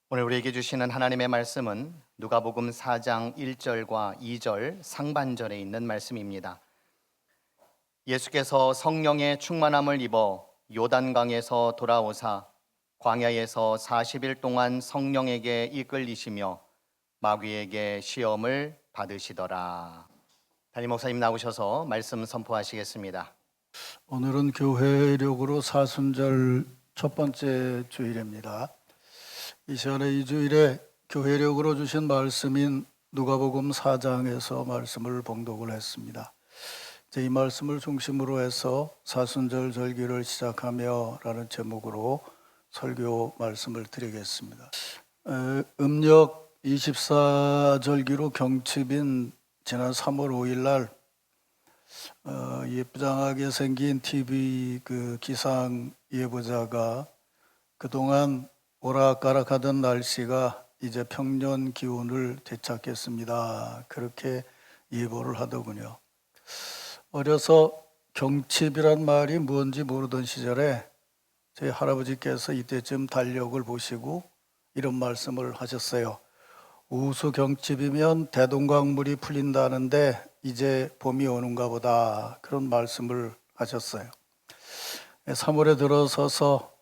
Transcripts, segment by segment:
오늘 우리에게 주시는 하나님의 말씀은 누가복음 4장 1절과 2절 상반절에 있는 말씀입니다. 예수께서 성령의 충만함을 입어 요단강에서 돌아오사 광야에서 40일 동안 성령에게 이끌리시며 마귀에게 시험을 받으시더라. 담임 목사님 나오셔서 말씀 선포하시겠습니다. 오늘은 교회력으로 사순절 첫 번째 주일입니다. 이 시간에 이 주일에 교회력으로 주신 말씀인 누가복음 4장에서 말씀을 봉독을 했습니다. 이 말씀을 중심으로 해서 사순절 절기를 시작하며 라는 제목으로 설교 말씀을 드리겠습니다. 음력 24절기로 경칩인 지난 3월 5일 날 예쁘장하게 생긴 TV 기상 예보자가 그동안 오락가락하던 날씨가 이제 평년 기온을 되찾겠습니다. 그렇게 예보를 하더군요. 어려서 경칩이란 말이 뭔지 모르던 시절에 저희 할아버지께서 이때쯤 달력을 보시고 이런 말씀을 하셨어요. 우수경칩이면 대동강물이 풀린다는데 이제 봄이 오는가 보다, 그런 말씀을 하셨어요. 3월에 들어서서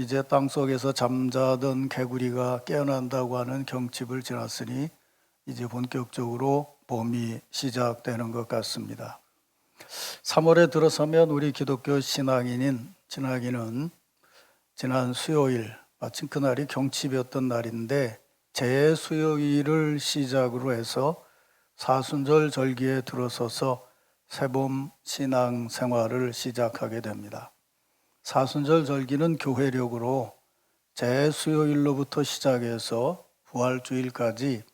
이제 땅속에서 잠자던 개구리가 깨어난다고 하는 경칩을 지났으니 이제 본격적으로 봄이 시작되는 것 같습니다. 3월에 들어서면 우리 기독교 신앙인은 지난 수요일, 마침 그날이 경칩이었던 날인데 재수요일을 시작으로 해서 사순절 절기에 들어서서 새봄 신앙 생활을 시작하게 됩니다. 사순절 절기는 교회력으로 재수요일로부터 시작해서 부활주일까지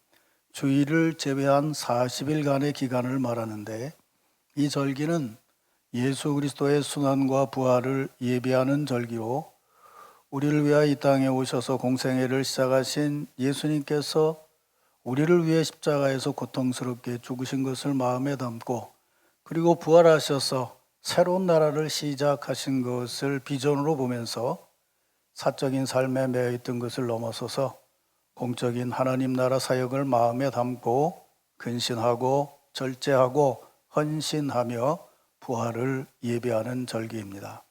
주일을 제외한 40일간의 기간을 말하는데, 이 절기는 예수 그리스도의 순환과 부활을 예비하는 절기로 우리를 위하여 이 땅에 오셔서 공생애를 시작하신 예수님께서 우리를 위해 십자가에서 고통스럽게 죽으신 것을 마음에 담고, 그리고 부활하셔서 새로운 나라를 시작하신 것을 비전으로 보면서 사적인 삶에 매여 있던 것을 넘어서서 공적인 하나님 나라 사역을 마음에 담고 근신하고 절제하고 헌신하며 부활을 예비하는 절기입니다.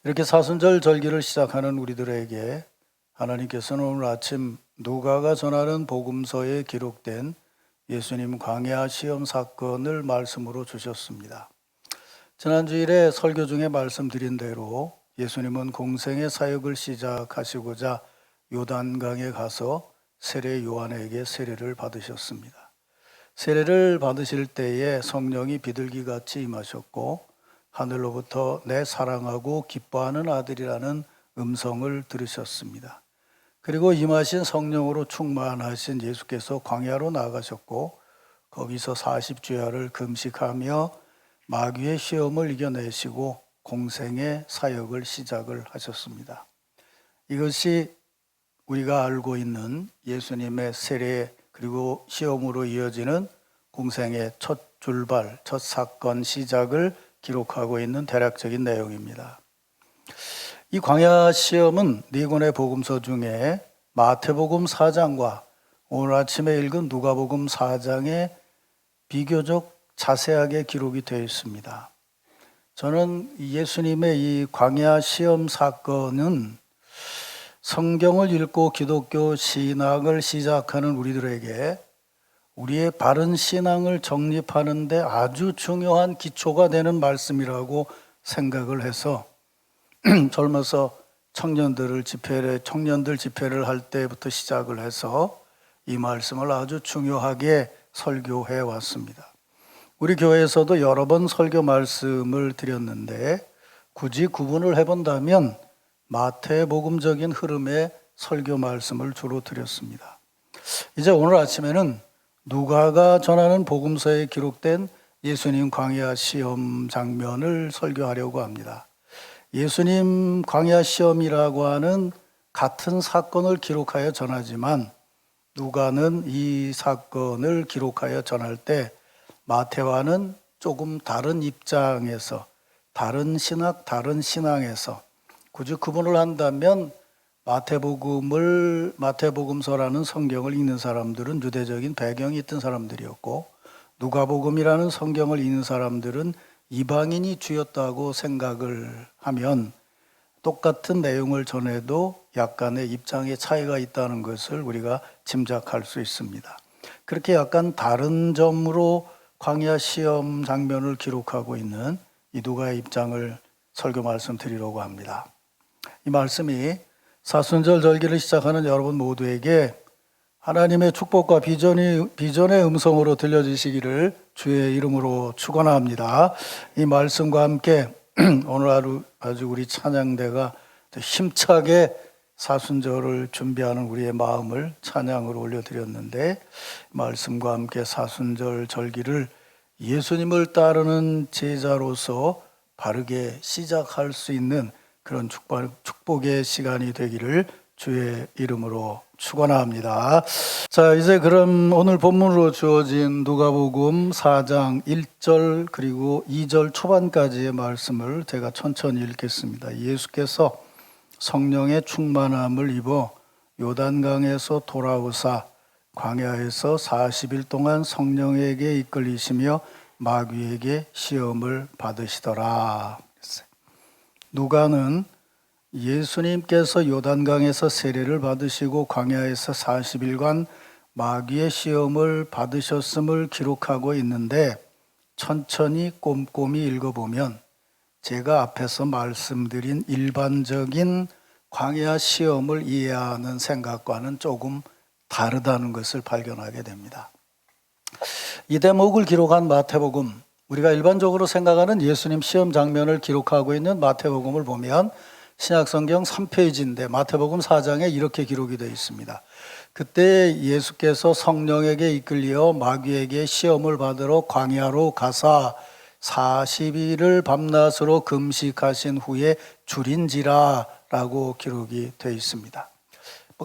이렇게 사순절 절기를 시작하는 우리들에게 하나님께서는 오늘 아침 누가가 전하는 복음서에 기록된 예수님 광야 시험 사건을 말씀으로 주셨습니다. 지난 주일에 설교 중에 말씀드린 대로 예수님은 공생의 사역을 시작하시고자 요단강에 가서 세례 요한에게 세례를 받으셨습니다. 세례를 받으실 때에 성령이 비둘기같이 임하셨고 하늘로부터 내 사랑하고 기뻐하는 아들이라는 음성을 들으셨습니다. 그리고 임하신 성령으로 충만하신 예수께서 광야로 나가셨고 거기서 40주야를 금식하며 마귀의 시험을 이겨내시고 공생의 사역을 시작을 하셨습니다. 이것이 우리가 알고 있는 예수님의 세례 그리고 시험으로 이어지는 공생의 첫 출발, 첫 사건 시작을 기록하고 있는 대략적인 내용입니다. 이 광야 시험은 네 권의 복음서 중에 마태복음 4장과 오늘 아침에 읽은 누가복음 4장에 비교적 자세하게 기록이 되어 있습니다. 저는 예수님의 이 광야 시험 사건은 성경을 읽고 기독교 신학을 시작하는 우리들에게 우리의 바른 신앙을 정립하는 데 아주 중요한 기초가 되는 말씀이라고 생각을 해서 젊어서 청년들 집회를 할 때부터 시작을 해서 이 말씀을 아주 중요하게 설교해 왔습니다. 우리 교회에서도 여러 번 설교 말씀을 드렸는데 굳이 구분을 해본다면 마태복음적인 흐름의 설교 말씀을 주로 드렸습니다. 이제 오늘 아침에는 누가가 전하는 복음서에 기록된 예수님 광야 시험 장면을 설교하려고 합니다. 예수님 광야 시험이라고 하는 같은 사건을 기록하여 전하지만 누가는 이 사건을 기록하여 전할 때 마태와는 조금 다른 입장에서, 다른 신학, 다른 신앙에서 굳이 구분을 한다면 마태복음서라는 성경을 읽는 사람들은 유대적인 배경이 있던 사람들이었고, 누가복음이라는 성경을 읽는 사람들은 이방인이 주였다고 생각을 하면 똑같은 내용을 전해도 약간의 입장의 차이가 있다는 것을 우리가 짐작할 수 있습니다. 그렇게 약간 다른 점으로 광야 시험 장면을 기록하고 있는 이 누가의 입장을 설교 말씀드리려고 합니다. 이 말씀이 사순절 절기를 시작하는 여러분 모두에게 하나님의 축복과 비전의 음성으로 들려주시기를 주의 이름으로 축원합니다. 이 말씀과 함께 오늘 하루 아주 우리 찬양대가 힘차게 사순절을 준비하는 우리의 마음을 찬양으로 올려드렸는데, 말씀과 함께 사순절 절기를 예수님을 따르는 제자로서 바르게 시작할 수 있는 그런 축복의 시간이 되기를 주의 이름으로 축원합니다. 자, 이제 그럼 오늘 본문으로 주어진 누가복음 4장 1절 그리고 2절 초반까지의 말씀을 제가 천천히 읽겠습니다. 예수께서 성령의 충만함을 입어 요단강에서 돌아오사 광야에서 40일 동안 성령에게 이끌리시며 마귀에게 시험을 받으시더라. 누가는 예수님께서 요단강에서 세례를 받으시고 광야에서 40일간 마귀의 시험을 받으셨음을 기록하고 있는데, 천천히 꼼꼼히 읽어보면 제가 앞에서 말씀드린 일반적인 광야 시험을 이해하는 생각과는 조금 다르다는 것을 발견하게 됩니다. 이 대목을 기록한 마태복음, 우리가 일반적으로 생각하는 예수님 시험 장면을 기록하고 있는 마태복음을 보면 신약성경 3페이지인데 마태복음 4장에 이렇게 기록이 되어 있습니다. 그때 예수께서 성령에게 이끌려 마귀에게 시험을 받으러 광야로 가사 40일을 밤낮으로 금식하신 후에 줄인지라 라고 기록이 되어 있습니다.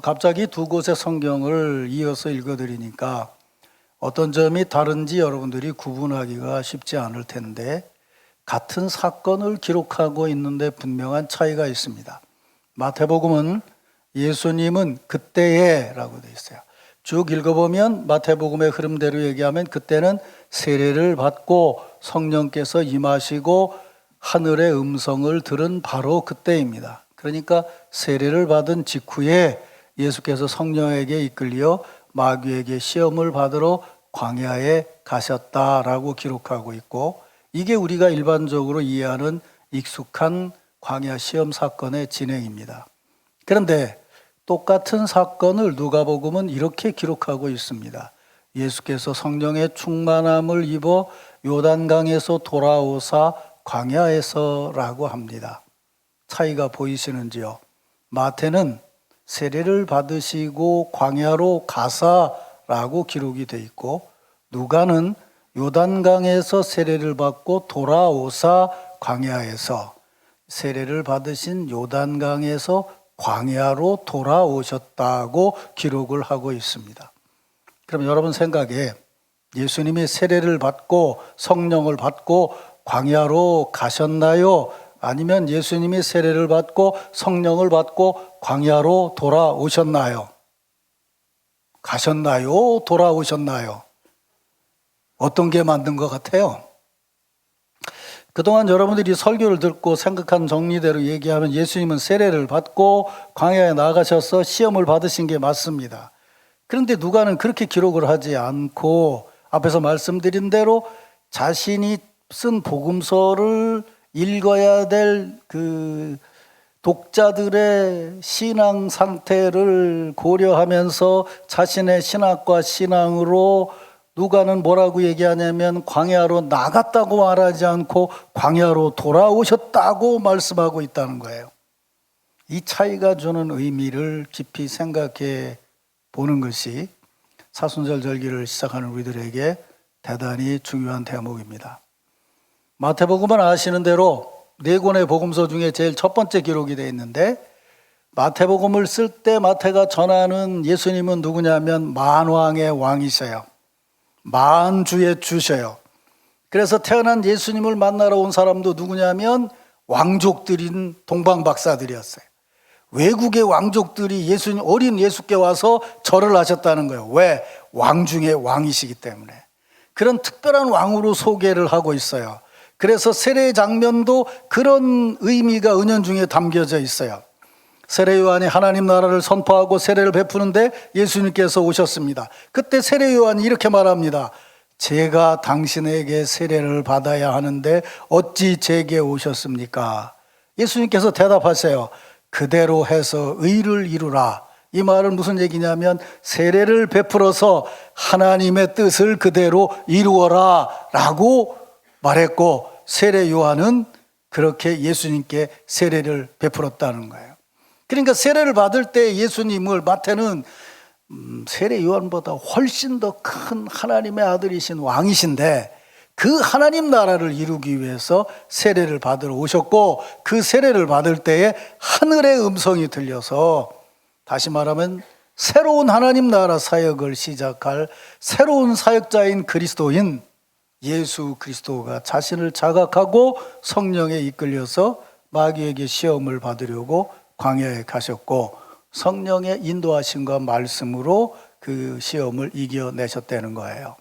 갑자기 두 곳의 성경을 이어서 읽어드리니까 어떤 점이 다른지 여러분들이 구분하기가 쉽지 않을 텐데, 같은 사건을 기록하고 있는데 분명한 차이가 있습니다. 마태복음은 예수님은 그때에 라고 되어 있어요. 쭉 읽어보면 마태복음의 흐름대로 얘기하면 그때는 세례를 받고 성령께서 임하시고 하늘의 음성을 들은 바로 그때입니다. 그러니까 세례를 받은 직후에 예수께서 성령에게 이끌려 마귀에게 시험을 받으러 광야에 가셨다라고 기록하고 있고, 이게 우리가 일반적으로 이해하는 익숙한 광야 시험 사건의 진행입니다. 그런데 똑같은 사건을 누가복음은 이렇게 기록하고 있습니다. 예수께서 성령의 충만함을 입어 요단강에서 돌아오사 광야에서라고 합니다. 차이가 보이시는지요? 마태는 세례를 받으시고 광야로 가사라고 기록이 되어 있고, 누가는 요단강에서 세례를 받고 돌아오사 광야에서, 세례를 받으신 요단강에서 광야로 돌아오셨다고 기록을 하고 있습니다. 그럼 여러분 생각에 예수님이 세례를 받고 성령을 받고 광야로 가셨나요? 아니면 예수님이 세례를 받고 성령을 받고 광야로 돌아오셨나요? 가셨나요? 돌아오셨나요? 어떤 게 맞는 것 같아요? 그동안 여러분들이 설교를 듣고 생각한 정리대로 얘기하면 예수님은 세례를 받고 광야에 나가셔서 시험을 받으신 게 맞습니다. 그런데 누가는 그렇게 기록을 하지 않고 앞에서 말씀드린 대로 자신이 쓴 복음서를 읽어야 될 그 독자들의 신앙 상태를 고려하면서 자신의 신학과 신앙으로 누가는 뭐라고 얘기하냐면 광야로 나갔다고 말하지 않고 광야로 돌아오셨다고 말씀하고 있다는 거예요. 이 차이가 주는 의미를 깊이 생각해 보는 것이 사순절 절기를 시작하는 우리들에게 대단히 중요한 대목입니다. 마태복음은 아시는 대로 네 권의 복음서 중에 제일 첫 번째 기록이 되어 있는데, 마태복음을 쓸 때 마태가 전하는 예수님은 누구냐면 만왕의 왕이셔요. 만주의 주셔요. 그래서 태어난 예수님을 만나러 온 사람도 누구냐면 왕족들인 동방박사들이었어요. 외국의 왕족들이 예수님 어린 예수께 와서 절을 하셨다는 거예요. 왜? 왕 중에 왕이시기 때문에. 그런 특별한 왕으로 소개를 하고 있어요. 그래서 세례 장면도 그런 의미가 은연중에 담겨져 있어요. 세례 요한이 하나님 나라를 선포하고 세례를 베푸는데 예수님께서 오셨습니다. 그때 세례 요한이 이렇게 말합니다. 제가 당신에게 세례를 받아야 하는데 어찌 제게 오셨습니까? 예수님께서 대답하세요. 그대로 해서 의를 이루라. 이 말은 무슨 얘기냐면 세례를 베풀어서 하나님의 뜻을 그대로 이루어라 라고 말했고, 세례 요한은 그렇게 예수님께 세례를 베풀었다는 거예요. 그러니까 세례를 받을 때 예수님을 마태는 세례 요한보다 훨씬 더 큰 하나님의 아들이신 왕이신데 그 하나님 나라를 이루기 위해서 세례를 받으러 오셨고, 그 세례를 받을 때에 하늘의 음성이 들려서, 다시 말하면 새로운 하나님 나라 사역을 시작할 새로운 사역자인 그리스도인 예수 그리스도가 자신을 자각하고 성령에 이끌려서 마귀에게 시험을 받으려고 광야에 가셨고, 성령의 인도하심과 말씀으로 그 시험을 이겨내셨다는 거예요.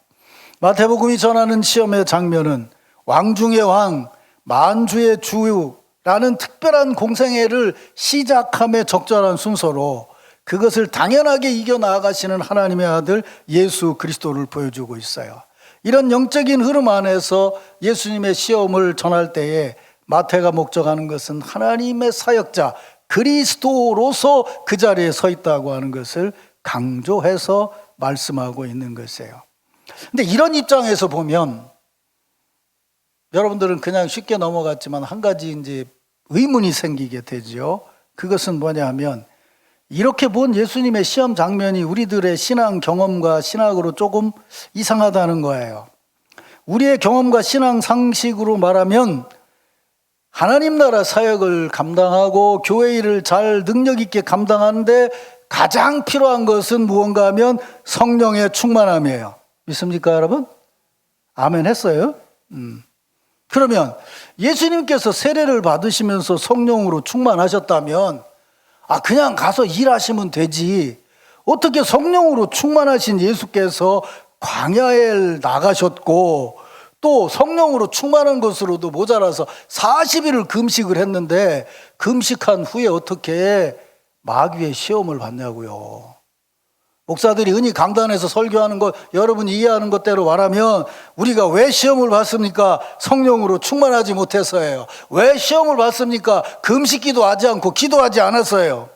마태복음이 전하는 시험의 장면은 왕 중의 왕, 만주의 주라는 특별한 공생애를 시작함에 적절한 순서로 그것을 당연하게 이겨나가시는 하나님의 아들 예수 그리스도를 보여주고 있어요. 이런 영적인 흐름 안에서 예수님의 시험을 전할 때에 마태가 목적하는 것은 하나님의 사역자 그리스도로서 그 자리에 서 있다고 하는 것을 강조해서 말씀하고 있는 것이에요. 근데 이런 입장에서 보면 여러분들은 그냥 쉽게 넘어갔지만 한 가지 이제 의문이 생기게 되죠. 그것은 뭐냐 하면 이렇게 본 예수님의 시험 장면이 우리들의 신앙 경험과 신학으로 조금 이상하다는 거예요. 우리의 경험과 신앙 상식으로 말하면 하나님 나라 사역을 감당하고 교회 일을 잘 능력 있게 감당하는데 가장 필요한 것은 무언가 하면 성령의 충만함이에요. 믿습니까, 여러분? 아멘 했어요? 그러면 예수님께서 세례를 받으시면서 성령으로 충만하셨다면 그냥 가서 일하시면 되지. 어떻게 성령으로 충만하신 예수께서 광야에 나가셨고 또 성령으로 충만한 것으로도 모자라서 40일을 금식을 했는데 금식한 후에 어떻게 마귀의 시험을 받냐고요. 목사들이 흔히 강단에서 설교하는 것 여러분이 이해하는 것대로 말하면 우리가 왜 시험을 받습니까? 성령으로 충만하지 못해서예요. 왜 시험을 받습니까? 금식기도 하지 않고 기도하지 않아서예요.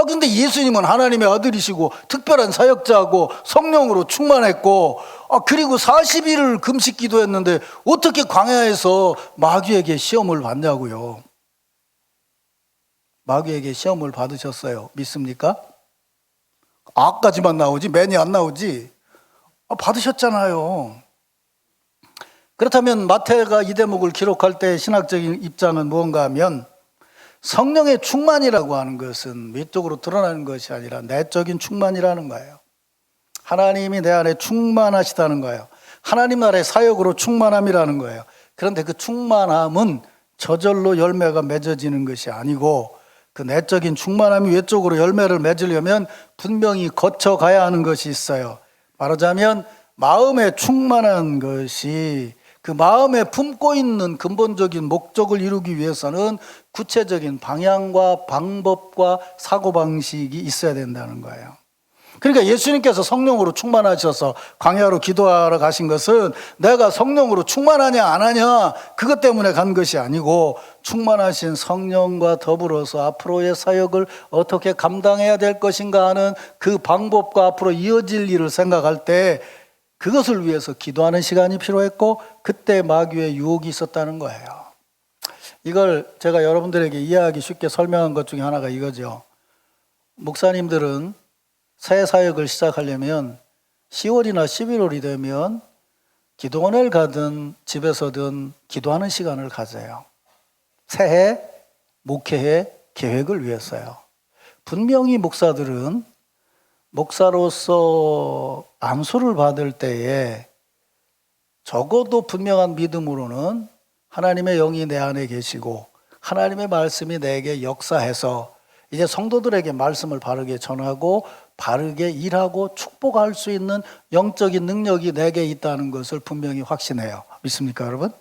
근데 예수님은 하나님의 아들이시고 특별한 사역자고 성령으로 충만했고 그리고 40일을 금식 기도했는데 어떻게 광야에서 마귀에게 시험을 받냐고요. 마귀에게 시험을 받으셨어요. 믿습니까? 아까지만 나오지 맨이 안 나오지. 받으셨잖아요. 그렇다면 마태가 이 대목을 기록할 때 신학적인 입장은 무언가 하면 성령의 충만이라고 하는 것은 외적으로 드러나는 것이 아니라 내적인 충만이라는 거예요. 하나님이 내 안에 충만하시다는 거예요. 하나님 나라의 사역으로 충만함이라는 거예요. 그런데 그 충만함은 저절로 열매가 맺어지는 것이 아니고 그 내적인 충만함이 외적으로 열매를 맺으려면 분명히 거쳐가야 하는 것이 있어요. 말하자면 마음에 충만한 것이 그 마음에 품고 있는 근본적인 목적을 이루기 위해서는 구체적인 방향과 방법과 사고방식이 있어야 된다는 거예요. 그러니까 예수님께서 성령으로 충만하셔서 광야로 기도하러 가신 것은 내가 성령으로 충만하냐 안 하냐 그것 때문에 간 것이 아니고 충만하신 성령과 더불어서 앞으로의 사역을 어떻게 감당해야 될 것인가 하는 그 방법과 앞으로 이어질 일을 생각할 때 그것을 위해서 기도하는 시간이 필요했고 그때 마귀의 유혹이 있었다는 거예요. 이걸 제가 여러분들에게 이해하기 쉽게 설명한 것 중에 하나가 이거죠. 목사님들은 새 사역을 시작하려면 10월이나 11월이 되면 기도원을 가든 집에서든 기도하는 시간을 가져요. 새해 목회의 계획을 위해서요. 분명히 목사들은 목사로서 안수를 받을 때에 적어도 분명한 믿음으로는 하나님의 영이 내 안에 계시고 하나님의 말씀이 내게 역사해서 이제 성도들에게 말씀을 바르게 전하고 바르게 일하고 축복할 수 있는 영적인 능력이 내게 있다는 것을 분명히 확신해요. 믿습니까, 여러분?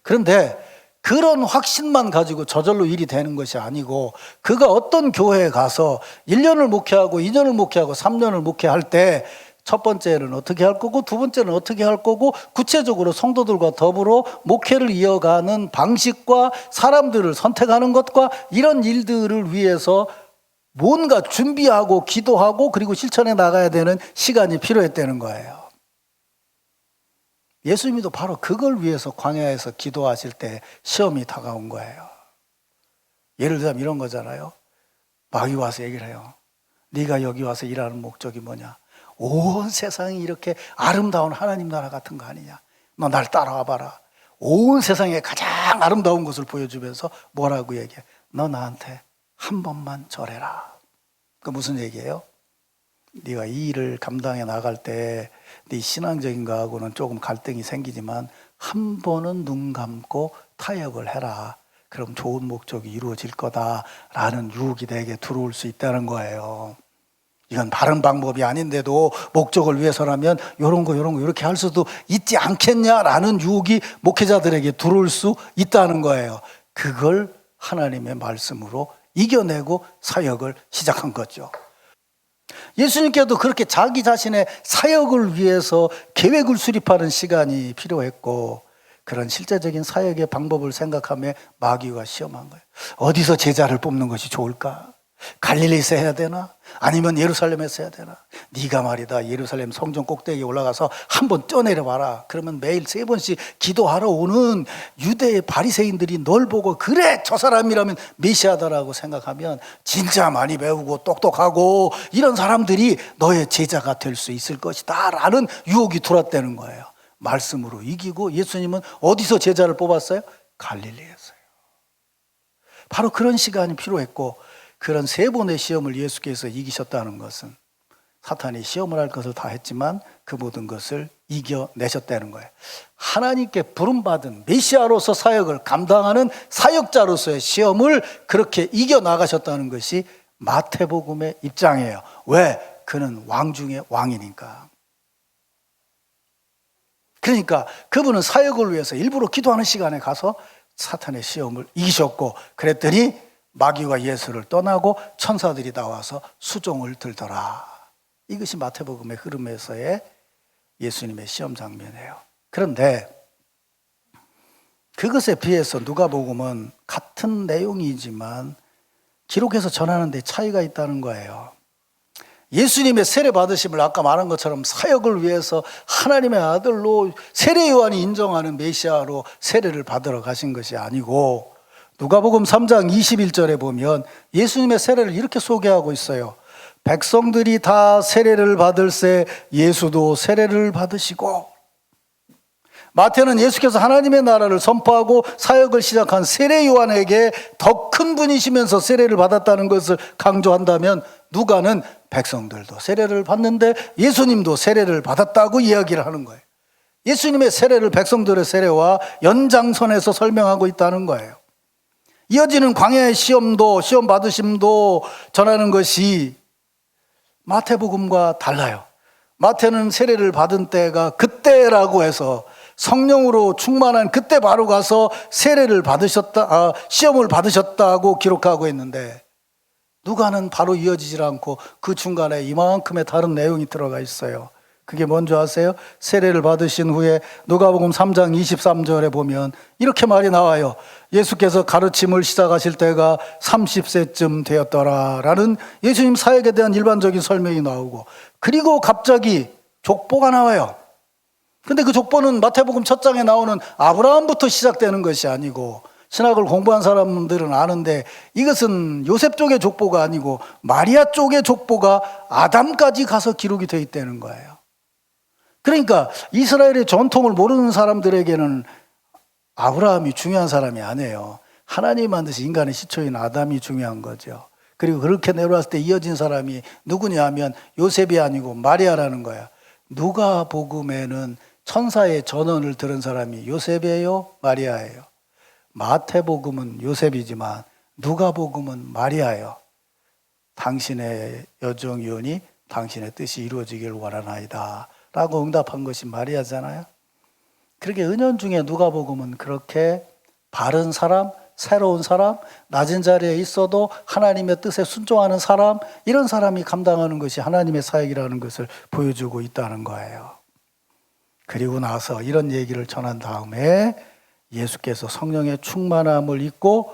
그런데 그런 확신만 가지고 저절로 일이 되는 것이 아니고, 그가 어떤 교회에 가서 1년을 목회하고 2년을 목회하고 3년을 목회할 때 첫 번째는 어떻게 할 거고 두 번째는 어떻게 할 거고, 구체적으로 성도들과 더불어 목회를 이어가는 방식과 사람들을 선택하는 것과 이런 일들을 위해서 뭔가 준비하고 기도하고 그리고 실천해 나가야 되는 시간이 필요했다는 거예요. 예수님도 바로 그걸 위해서 광야에서 기도하실 때 시험이 다가온 거예요. 예를 들자면 이런 거잖아요. 마귀 와서 얘기를 해요. 네가 여기 와서 일하는 목적이 뭐냐? 온 세상이 이렇게 아름다운 하나님 나라 같은 거 아니냐? 너 날 따라와 봐라. 온 세상에 가장 아름다운 것을 보여주면서 뭐라고 얘기해? 너 나한테 한 번만 절해라. 그 무슨 얘기예요? 네가 이 일을 감당해 나갈 때 네 신앙적인 거하고는 조금 갈등이 생기지만 한 번은 눈 감고 타협을 해라. 그럼 좋은 목적이 이루어질 거다라는 유혹이 내게 들어올 수 있다는 거예요. 이건 바른 방법이 아닌데도 목적을 위해서라면 이런 거 이렇게 할 수도 있지 않겠냐라는 유혹이 목회자들에게 들어올 수 있다는 거예요. 그걸 하나님의 말씀으로 이겨내고 사역을 시작한 거죠. 예수님께도 그렇게 자기 자신의 사역을 위해서 계획을 수립하는 시간이 필요했고, 그런 실제적인 사역의 방법을 생각하며 마귀가 시험한 거예요. 어디서 제자를 뽑는 것이 좋을까? 갈릴리에서 해야 되나? 아니면 예루살렘에서 해야 되나? 네가 말이다 예루살렘 성전 꼭대기에 올라가서 한번 뛰어내려 봐라. 그러면 매일 3번씩 기도하러 오는 유대의 바리새인들이 널 보고 그래 저 사람이라면 메시아다라고 생각하면 진짜 많이 배우고 똑똑하고 이런 사람들이 너의 제자가 될 수 있을 것이다 라는 유혹이 들어왔다는 거예요. 말씀으로 이기고 예수님은 어디서 제자를 뽑았어요? 갈릴리에서요. 바로 그런 시간이 필요했고, 그런 3번의 시험을 예수께서 이기셨다는 것은 사탄이 시험을 할 것을 다 했지만 그 모든 것을 이겨내셨다는 거예요. 하나님께 부름받은 메시아로서 사역을 감당하는 사역자로서의 시험을 그렇게 이겨나가셨다는 것이 마태복음의 입장이에요. 왜? 그는 왕 중에 왕이니까. 그러니까 그분은 사역을 위해서 일부러 기도하는 시간에 가서 사탄의 시험을 이기셨고, 그랬더니 마귀와 예수를 떠나고 천사들이 나와서 수종을 들더라. 이것이 마태복음의 흐름에서의 예수님의 시험 장면이에요. 그런데 그것에 비해서 누가복음은 같은 내용이지만 기록해서 전하는 데 차이가 있다는 거예요. 예수님의 세례 받으심을 아까 말한 것처럼 사역을 위해서 하나님의 아들로 세례 요한이 인정하는 메시아로 세례를 받으러 가신 것이 아니고, 누가복음 3장 21절에 보면 예수님의 세례를 이렇게 소개하고 있어요. 백성들이 다 세례를 받을새 예수도 세례를 받으시고. 마태는 예수께서 하나님의 나라를 선포하고 사역을 시작한 세례 요한에게 더 큰 분이시면서 세례를 받았다는 것을 강조한다면, 누가는 백성들도 세례를 받는데 예수님도 세례를 받았다고 이야기를 하는 거예요. 예수님의 세례를 백성들의 세례와 연장선에서 설명하고 있다는 거예요. 이어지는 광야의 시험도, 시험 받으심도 전하는 것이 마태복음과 달라요. 마태는 세례를 받은 때가 그때라고 해서 성령으로 충만한 그때 바로 가서 세례를 받으셨다, 시험을 받으셨다고 기록하고 있는데, 누가는 바로 이어지질 않고 그 중간에 이만큼의 다른 내용이 들어가 있어요. 그게 뭔지 아세요? 세례를 받으신 후에 누가복음 3장 23절에 보면 이렇게 말이 나와요. 예수께서 가르침을 시작하실 때가 30세쯤 되었더라 라는 예수님 사역에 대한 일반적인 설명이 나오고, 그리고 갑자기 족보가 나와요. 근데 그 족보는 마태복음 첫 장에 나오는 아브라함부터 시작되는 것이 아니고, 신학을 공부한 사람들은 아는데 이것은 요셉 쪽의 족보가 아니고 마리아 쪽의 족보가 아담까지 가서 기록이 되어 있다는 거예요. 그러니까 이스라엘의 전통을 모르는 사람들에게는 아브라함이 중요한 사람이 아니에요. 하나님이 만드신 인간의 시초인 아담이 중요한 거죠. 그리고 그렇게 내려왔을 때 이어진 사람이 누구냐 하면 요셉이 아니고 마리아라는 거야. 누가복음에는 천사의 전언을 들은 사람이 요셉이에요? 마리아예요? 마태복음은 요셉이지만 누가복음은 마리아예요. 당신의 여정이오니 당신의 뜻이 이루어지길 원하나이다 라고 응답한 것이 마리아잖아요. 그렇게 은연중에 누가복음은 그렇게 바른 사람, 새로운 사람, 낮은 자리에 있어도 하나님의 뜻에 순종하는 사람, 이런 사람이 감당하는 것이 하나님의 사역이라는 것을 보여주고 있다는 거예요. 그리고 나서 이런 얘기를 전한 다음에 예수께서 성령의 충만함을 입고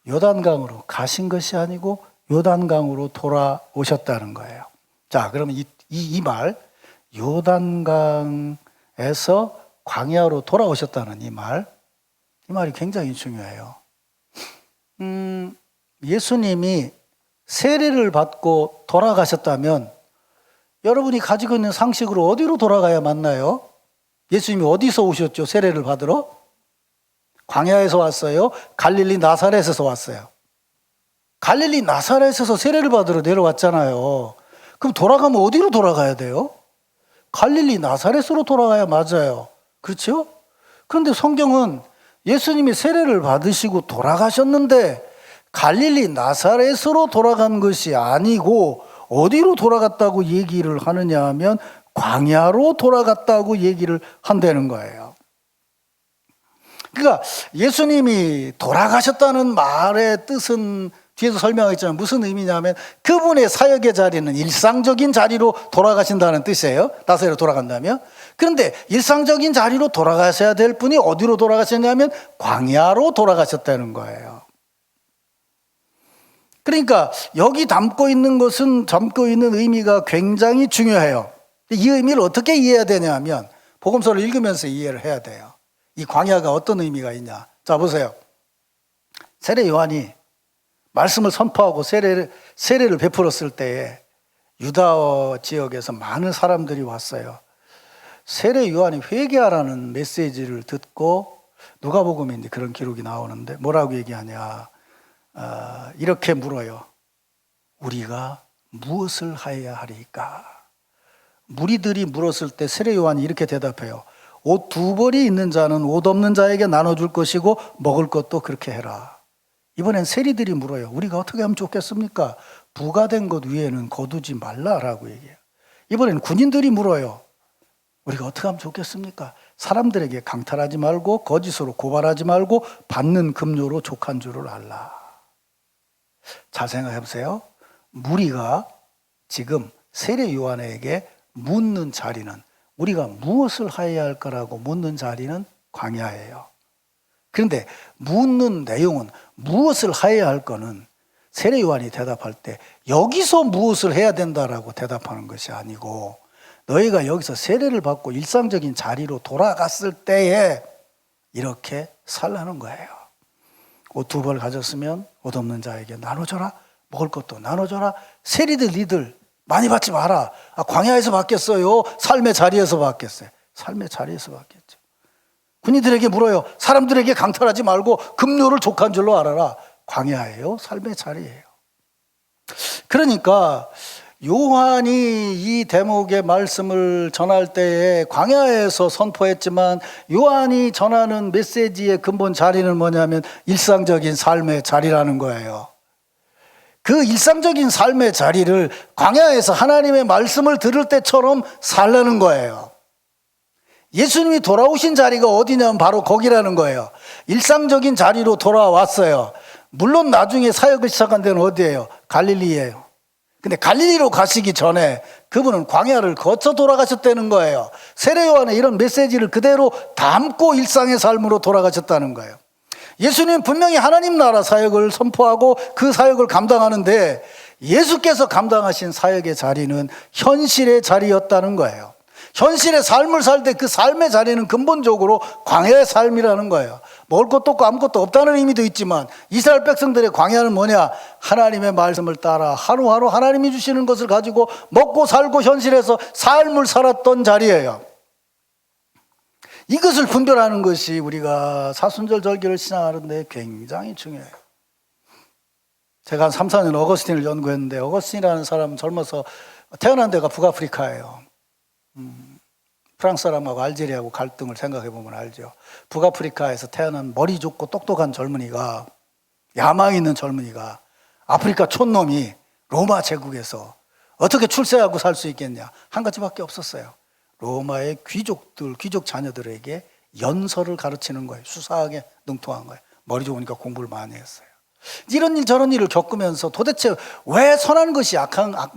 요단강으로 가신 것이 아니고 요단강으로 돌아오셨다는 거예요. 자, 그러면 이 말, 요단강에서 광야로 돌아오셨다는 이 말이 굉장히 중요해요. 예수님이 세례를 받고 돌아가셨다면 여러분이 가지고 있는 상식으로 어디로 돌아가야 맞나요? 예수님이 어디서 오셨죠? 세례를 받으러? 광야에서 왔어요? 갈릴리 나사렛에서 왔어요? 갈릴리 나사렛에서 세례를 받으러 내려왔잖아요. 그럼 돌아가면 어디로 돌아가야 돼요? 갈릴리 나사렛으로 돌아가야 맞아요. 그렇죠? 그런데 성경은 예수님이 세례를 받으시고 돌아가셨는데 갈릴리 나사렛으로 돌아간 것이 아니고 어디로 돌아갔다고 얘기를 하느냐 하면 광야로 돌아갔다고 얘기를 한다는 거예요. 그러니까 예수님이 돌아가셨다는 말의 뜻은 뒤에서 설명했지만 무슨 의미냐면 그분의 사역의 자리는 일상적인 자리로 돌아가신다는 뜻이에요. 나사렛으로 돌아간다면. 그런데 일상적인 자리로 돌아가셔야 될 분이 어디로 돌아가셨냐면 광야로 돌아가셨다는 거예요. 그러니까 여기 담고 있는 의미가 굉장히 중요해요. 이 의미를 어떻게 이해해야 되냐면 복음서를 읽으면서 이해를 해야 돼요. 이 광야가 어떤 의미가 있냐. 자, 보세요. 세례 요한이 말씀을 선포하고 세례를 베풀었을 때에 유다 지역에서 많은 사람들이 왔어요. 세례 요한이 회개하라는 메시지를 듣고 누가복음에 이제 그런 기록이 나오는데 뭐라고 얘기하냐. 이렇게 물어요. 우리가 무엇을 하여야 하리까? 무리들이 물었을 때 세례 요한이 이렇게 대답해요. 옷 2벌이 있는 자는 옷 없는 자에게 나눠줄 것이고 먹을 것도 그렇게 해라. 이번엔 세리들이 물어요. 우리가 어떻게 하면 좋겠습니까? 부가된 것 위에는 거두지 말라라고 얘기해요. 이번엔 군인들이 물어요. 우리가 어떻게 하면 좋겠습니까? 사람들에게 강탈하지 말고 거짓으로 고발하지 말고 받는 급료로 족한 줄을 알라. 잘 생각해 보세요. 무리가 지금 세례 요한에게 묻는 자리는 우리가 무엇을 하여야 할까라고 묻는 자리는 광야예요. 그런데 묻는 내용은 무엇을 하여야 할 거는 세례 요한이 대답할 때 여기서 무엇을 해야 된다라고 대답하는 것이 아니고 너희가 여기서 세례를 받고 일상적인 자리로 돌아갔을 때에 이렇게 살라는 거예요. 옷 2벌 가졌으면 옷 없는 자에게 나눠줘라. 먹을 것도 나눠줘라. 세리들 니들 많이 받지 마라. 광야에서 받겠어요? 삶의 자리에서 받겠어요? 삶의 자리에서 받겠죠. 군인들에게 물어요. 사람들에게 강탈하지 말고 급료를 족한 줄로 알아라. 광야예요? 삶의 자리예요. 그러니까 요한이 이 대목의 말씀을 전할 때에 광야에서 선포했지만 요한이 전하는 메시지의 근본 자리는 뭐냐면 일상적인 삶의 자리라는 거예요. 그 일상적인 삶의 자리를 광야에서 하나님의 말씀을 들을 때처럼 살라는 거예요. 예수님이 돌아오신 자리가 어디냐면 바로 거기라는 거예요. 일상적인 자리로 돌아왔어요. 물론 나중에 사역을 시작한 데는 어디예요? 갈릴리예요. 근데 갈릴리로 가시기 전에 그분은 광야를 거쳐 돌아가셨다는 거예요. 세례 요한의 이런 메시지를 그대로 담고 일상의 삶으로 돌아가셨다는 거예요. 예수님 분명히 하나님 나라 사역을 선포하고 그 사역을 감당하는데 예수께서 감당하신 사역의 자리는 현실의 자리였다는 거예요. 현실의 삶을 살 때 그 삶의 자리는 근본적으로 광야의 삶이라는 거예요. 먹을 것도 없고 아무것도 없다는 의미도 있지만 이스라엘 백성들의 광야는 뭐냐? 하나님의 말씀을 따라 하루하루 하나님이 주시는 것을 가지고 먹고 살고 현실에서 삶을 살았던 자리예요. 이것을 분별하는 것이 우리가 사순절 절기를 신앙하는데 굉장히 중요해요. 제가 한 3, 4년 어거스틴을 연구했는데 어거스틴이라는 사람은 젊어서 태어난 데가 북아프리카예요. 프랑스 사람하고 알제리하고 갈등을 생각해 보면 알죠. 북아프리카에서 태어난 머리 좋고 똑똑한 젊은이가, 야망 있는 젊은이가 아프리카 촌놈이 로마 제국에서 어떻게 출세하고 살 수 있겠냐? 한 가지밖에 없었어요. 로마의 귀족 자녀들에게 연설을 가르치는 거예요. 수사하게 능통한 거예요. 머리 좋으니까 공부를 많이 했어요. 이런 일 저런 일을 겪으면서 도대체 왜 선한 것이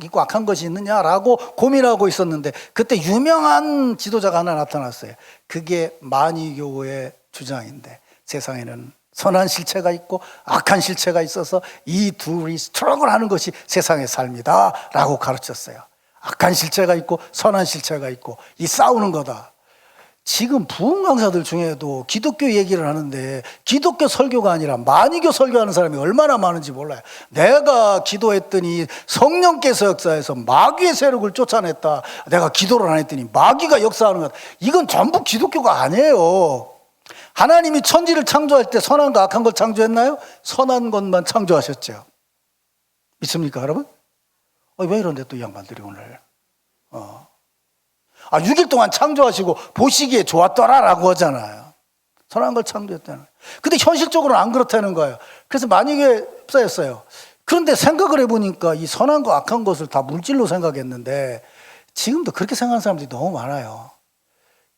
있고 악한 것이 있느냐라고 고민하고 있었는데, 그때 유명한 지도자가 하나 나타났어요. 그게 마니교의 주장인데, 세상에는 선한 실체가 있고 악한 실체가 있어서 이 둘이 스트러글 하는 것이 세상의 삶이다 라고 가르쳤어요. 악한 실체가 있고 선한 실체가 있고 이 싸우는 거다. 지금 부흥 강사들 중에도 기독교 얘기를 하는데 기독교 설교가 아니라 마니교 설교하는 사람이 얼마나 많은지 몰라요. 내가 기도했더니 성령께서 역사해서 마귀의 세력을 쫓아냈다. 내가 기도를 안 했더니 마귀가 역사하는 것. 이건 전부 기독교가 아니에요. 하나님이 천지를 창조할 때 선한과 악한 걸 창조했나요? 선한 것만 창조하셨죠. 믿습니까, 여러분? 왜 이런데 또 이 양반들이 오늘 6일 동안 창조하시고 보시기에 좋았더라라고 하잖아요. 선한 걸 창조했다는 거예요. 근데 현실적으로는 안 그렇다는 거예요. 그래서 만약에 쌓였어요. 그런데 생각을 해보니까 이 선한과 악한 것을 다 물질로 생각했는데 지금도 그렇게 생각하는 사람들이 너무 많아요.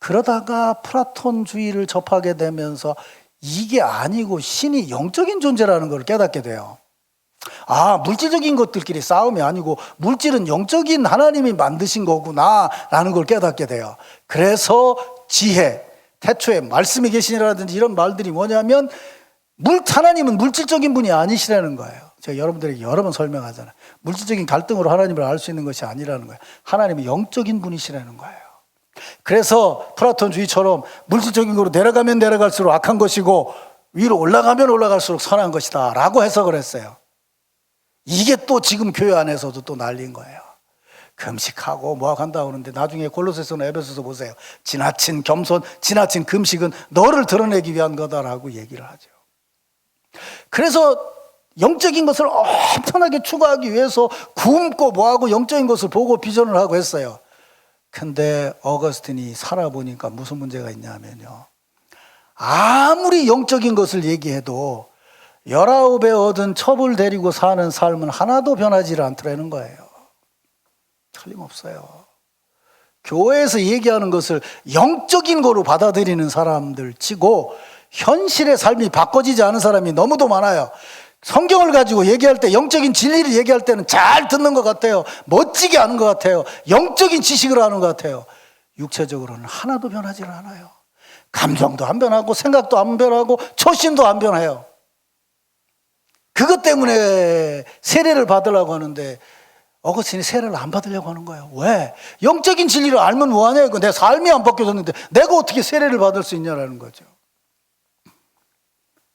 그러다가 플라톤주의를 접하게 되면서 이게 아니고 신이 영적인 존재라는 걸 깨닫게 돼요. 물질적인 것들끼리 싸움이 아니고 물질은 영적인 하나님이 만드신 거구나 라는 걸 깨닫게 돼요. 그래서 지혜, 태초에 말씀이 계시니라든지 이런 말들이 뭐냐면 하나님은 물질적인 분이 아니시라는 거예요. 제가 여러분들에게 여러 번 설명하잖아요. 물질적인 갈등으로 하나님을 알 수 있는 것이 아니라는 거예요. 하나님은 영적인 분이시라는 거예요. 그래서 플라톤주의처럼 물질적인 거로 내려가면 내려갈수록 악한 것이고 위로 올라가면 올라갈수록 선한 것이다 라고 해석을 했어요. 이게 또 지금 교회 안에서도 또 난리인 거예요. 금식하고 뭐하고 한다고 하는데 나중에 골로새서나 에베소서 보세요. 지나친 겸손, 지나친 금식은 너를 드러내기 위한 거다라고 얘기를 하죠. 그래서 영적인 것을 엄청나게 추구하기 위해서 굶고 뭐하고 영적인 것을 보고 비전을 하고 했어요. 근데 어거스틴이 살아보니까 무슨 문제가 있냐면요, 아무리 영적인 것을 얘기해도 19에 얻은 첩을 데리고 사는 삶은 하나도 변하지 않더라는 거예요. 틀림없어요. 교회에서 얘기하는 것을 영적인 거로 받아들이는 사람들 치고 현실의 삶이 바꿔지지 않은 사람이 너무도 많아요. 성경을 가지고 얘기할 때, 영적인 진리를 얘기할 때는 잘 듣는 것 같아요. 멋지게 하는 것 같아요. 영적인 지식을 하는 것 같아요. 육체적으로는 하나도 변하지 않아요. 감정도 안 변하고 생각도 안 변하고 초심도 안 변해요. 그것 때문에 세례를 받으려고 하는데 어거스틴이 세례를 안 받으려고 하는 거예요. 왜? 영적인 진리를 알면 뭐하냐, 이거. 내 삶이 안 바뀌어졌는데 내가 어떻게 세례를 받을 수 있냐라는 거죠.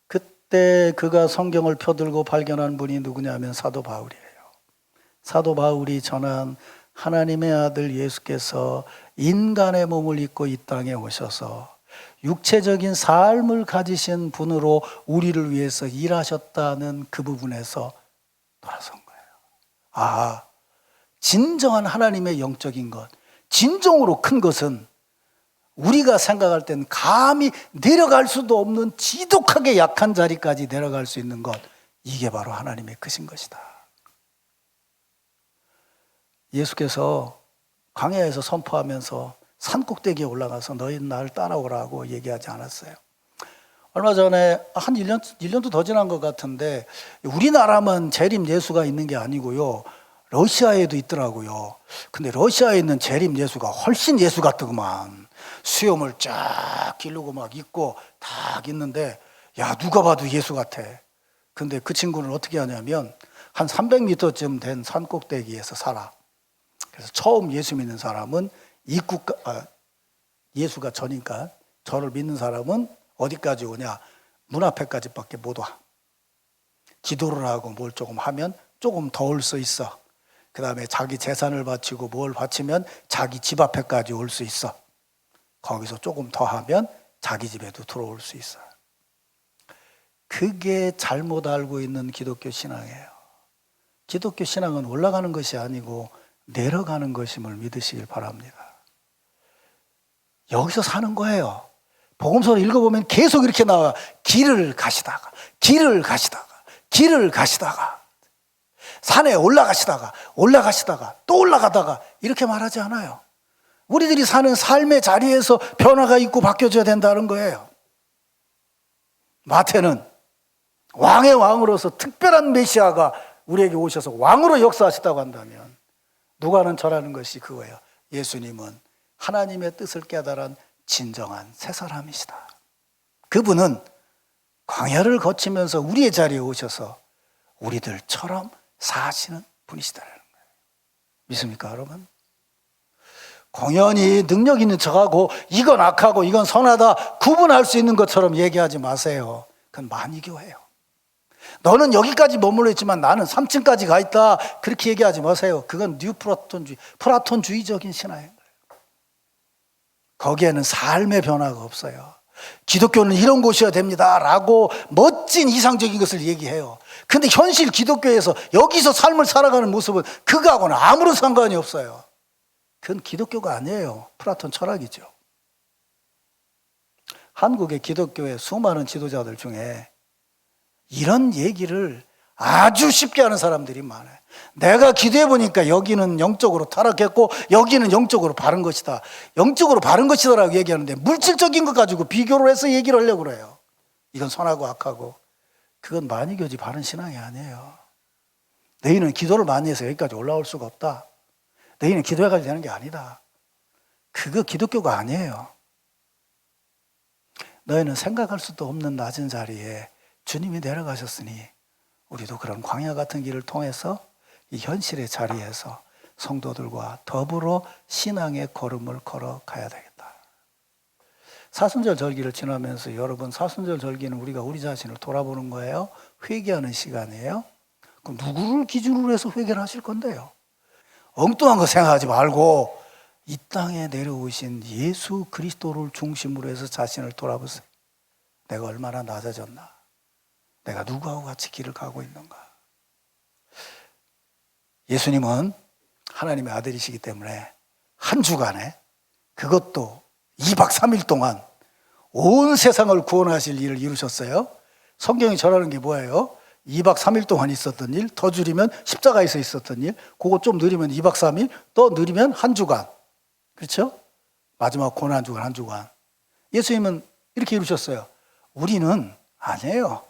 그때 그가 성경을 펴들고 발견한 분이 누구냐면 사도 바울이에요. 사도 바울이 전한 하나님의 아들 예수께서 인간의 몸을 입고 이 땅에 오셔서 육체적인 삶을 가지신 분으로 우리를 위해서 일하셨다는 그 부분에서 돌아선 거예요. 진정한 하나님의 영적인 것, 진정으로 큰 것은 우리가 생각할 땐 감히 내려갈 수도 없는 지독하게 약한 자리까지 내려갈 수 있는 것, 이게 바로 하나님의 크신 것이다. 예수께서 광야에서 선포하면서 산꼭대기에 올라가서 너희는 나를 따라오라고 얘기하지 않았어요. 얼마 전에 한 1년도 더 지난 것 같은데 우리나라만 재림 예수가 있는 게 아니고요, 러시아에도 있더라고요. 근데 러시아에 있는 재림 예수가 훨씬 예수 같더구만. 수염을 쫙 기르고 막 있고 딱 있는데, 야, 누가 봐도 예수 같아. 근데 그 친구는 어떻게 하냐면 한 300m쯤 된 산꼭대기에서 살아. 그래서 처음 예수 믿는 사람은 예수가 저니까 저를 믿는 사람은 어디까지 오냐? 문 앞에까지밖에 못 와. 기도를 하고 뭘 조금 하면 조금 더 올 수 있어. 그 다음에 자기 재산을 바치고 뭘 바치면 자기 집 앞에까지 올 수 있어. 거기서 조금 더 하면 자기 집에도 들어올 수 있어. 그게 잘못 알고 있는 기독교 신앙이에요. 기독교 신앙은 올라가는 것이 아니고 내려가는 것임을 믿으시길 바랍니다. 여기서 사는 거예요. 복음서를 읽어보면 계속 이렇게 나와. 길을 가시다가, 길을 가시다가, 길을 가시다가. 산에 올라가시다가 또 올라가다가 이렇게 말하지 않아요. 우리들이 사는 삶의 자리에서 변화가 있고 바뀌어져야 된다는 거예요. 마태는 왕의 왕으로서 특별한 메시아가 우리에게 오셔서 왕으로 역사하셨다고 한다면, 누가는 전하는 것이 그거예요. 예수님은 하나님의 뜻을 깨달은 진정한 새 사람이시다. 그분은 광야를 거치면서 우리의 자리에 오셔서 우리들처럼 사시는 분이시다라는 거예요. 믿습니까, 여러분? 공연히 능력 있는 척하고 이건 악하고 이건 선하다 구분할 수 있는 것처럼 얘기하지 마세요. 그건 만이교예요. 너는 여기까지 머물러 있지만 나는 3층까지 가 있다, 그렇게 얘기하지 마세요. 그건 플라톤주의적인 신화예요. 거기에는 삶의 변화가 없어요. 기독교는 이런 곳이어야 됩니다 라고 멋진 이상적인 것을 얘기해요. 근데 현실 기독교에서 여기서 삶을 살아가는 모습은 그거하고는 아무런 상관이 없어요. 그건 기독교가 아니에요. 플라톤 철학이죠. 한국의 기독교의 수많은 지도자들 중에 이런 얘기를 아주 쉽게 하는 사람들이 많아요. 내가 기도해 보니까 여기는 영적으로 타락했고 여기는 영적으로 바른 것이다. 영적으로 바른 것이다라고 얘기하는데 물질적인 것 가지고 비교를 해서 얘기를 하려고 그래요. 이건 선하고 악하고. 그건 만이교지 바른 신앙이 아니에요. 너희는 기도를 많이 해서 여기까지 올라올 수가 없다. 너희는 기도해가지고 되는 게 아니다. 그거 기독교가 아니에요. 너희는 생각할 수도 없는 낮은 자리에 주님이 내려가셨으니 우리도 그런 광야 같은 길을 통해서 이 현실의 자리에서 성도들과 더불어 신앙의 걸음을 걸어가야 되겠다. 사순절 절기를 지나면서 여러분, 사순절 절기는 우리가 우리 자신을 돌아보는 거예요. 회개하는 시간이에요. 그럼 누구를 기준으로 해서 회개를 하실 건데요? 엉뚱한 거 생각하지 말고 이 땅에 내려오신 예수 그리스도를 중심으로 해서 자신을 돌아보세요. 내가 얼마나 낮아졌나? 내가 누구하고 같이 길을 가고 있는가? 예수님은 하나님의 아들이시기 때문에 한 주간에, 그것도 2박 3일 동안 온 세상을 구원하실 일을 이루셨어요. 성경이 전하는 게 뭐예요? 2박 3일 동안 있었던 일, 더 줄이면 십자가에서 있었던 일, 그거 좀 느리면 2박 3일, 또 느리면 한 주간. 그렇죠? 마지막 고난 주간, 한 주간. 예수님은 이렇게 이루셨어요. 우리는 아니에요.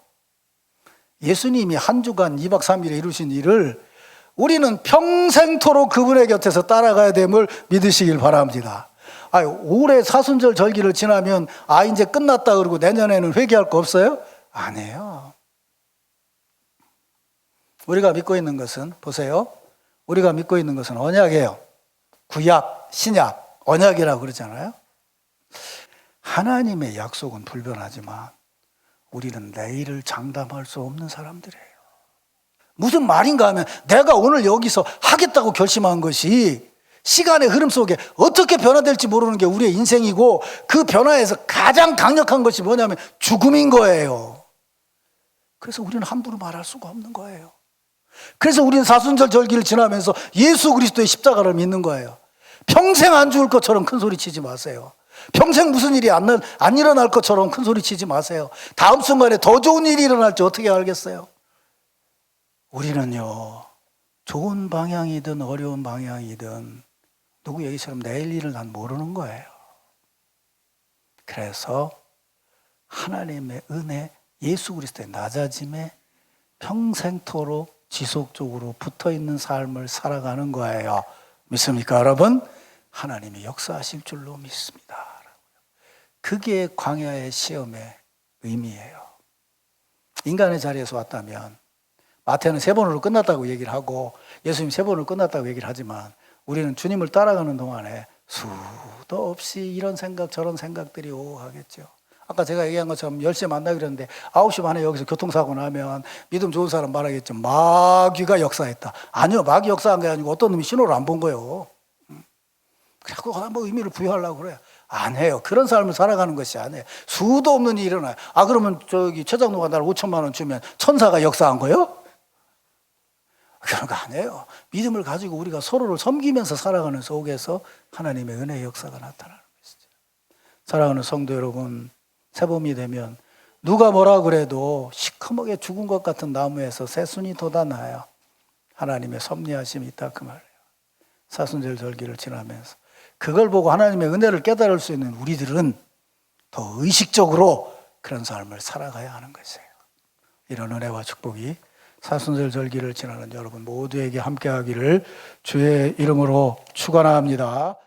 예수님이 한 주간 2박 3일에 이루신 일을 우리는 평생토록 그분의 곁에서 따라가야 됨을 믿으시길 바랍니다. 올해 사순절 절기를 지나면 이제 끝났다 그러고 내년에는 회개할 거 없어요? 아니에요. 우리가 믿고 있는 것은, 보세요, 우리가 믿고 있는 것은 언약이에요. 구약, 신약, 언약이라고 그러잖아요. 하나님의 약속은 불변하지만 우리는 내일을 장담할 수 없는 사람들이에요. 무슨 말인가 하면 내가 오늘 여기서 하겠다고 결심한 것이 시간의 흐름 속에 어떻게 변화될지 모르는 게 우리의 인생이고, 그 변화에서 가장 강력한 것이 뭐냐면 죽음인 거예요. 그래서 우리는 함부로 말할 수가 없는 거예요. 그래서 우리는 사순절 절기를 지나면서 예수 그리스도의 십자가를 믿는 거예요. 평생 안 죽을 것처럼 큰 소리 치지 마세요. 평생 무슨 일이 안 일어날 것처럼 큰 소리 치지 마세요. 다음 순간에 더 좋은 일이 일어날지 어떻게 알겠어요? 우리는요, 좋은 방향이든 어려운 방향이든 누구 얘기처럼 내일 일을 난 모르는 거예요. 그래서 하나님의 은혜, 예수 그리스도의 낮아짐에 평생토록 지속적으로 붙어있는 삶을 살아가는 거예요. 믿습니까, 여러분? 하나님이 역사하실 줄로 믿습니다. 그게 광야의 시험의 의미예요. 인간의 자리에서 왔다면 마태는 3번으로 끝났다고 얘기를 하고 예수님 3번으로 끝났다고 얘기를 하지만, 우리는 주님을 따라가는 동안에 수도 없이 이런 생각 저런 생각들이 오고 가겠죠. 아까 제가 얘기한 것처럼 10시에 만나기로 했는데 9시 반에 여기서 교통사고 나면 믿음 좋은 사람 말하겠죠. 마귀가 역사했다. 아니요, 마귀 역사한 게 아니고 어떤 놈이 신호를 안 본 거예요. 그래서 뭐 의미를 부여하려고 그래요. 안 해요. 그런 삶을 살아가는 것이 아니에요. 수도 없는 일이 일어나요. 그러면 최장로가 날 5천만 원 주면 천사가 역사한 거예요? 그런 거 아니에요. 믿음을 가지고 우리가 서로를 섬기면서 살아가는 속에서 하나님의 은혜의 역사가 나타나는 것이죠. 사랑하는 성도 여러분, 새봄이 되면 누가 뭐라 그래도 시커멓게 죽은 것 같은 나무에서 새순이 돋아나요. 하나님의 섭리하심이 있다 그 말이에요. 사순절 절기를 지나면서 그걸 보고 하나님의 은혜를 깨달을 수 있는 우리들은 더 의식적으로 그런 삶을 살아가야 하는 것이에요. 이런 은혜와 축복이 사순절 절기를 지나는 여러분 모두에게 함께하기를 주의 이름으로 축원합니다.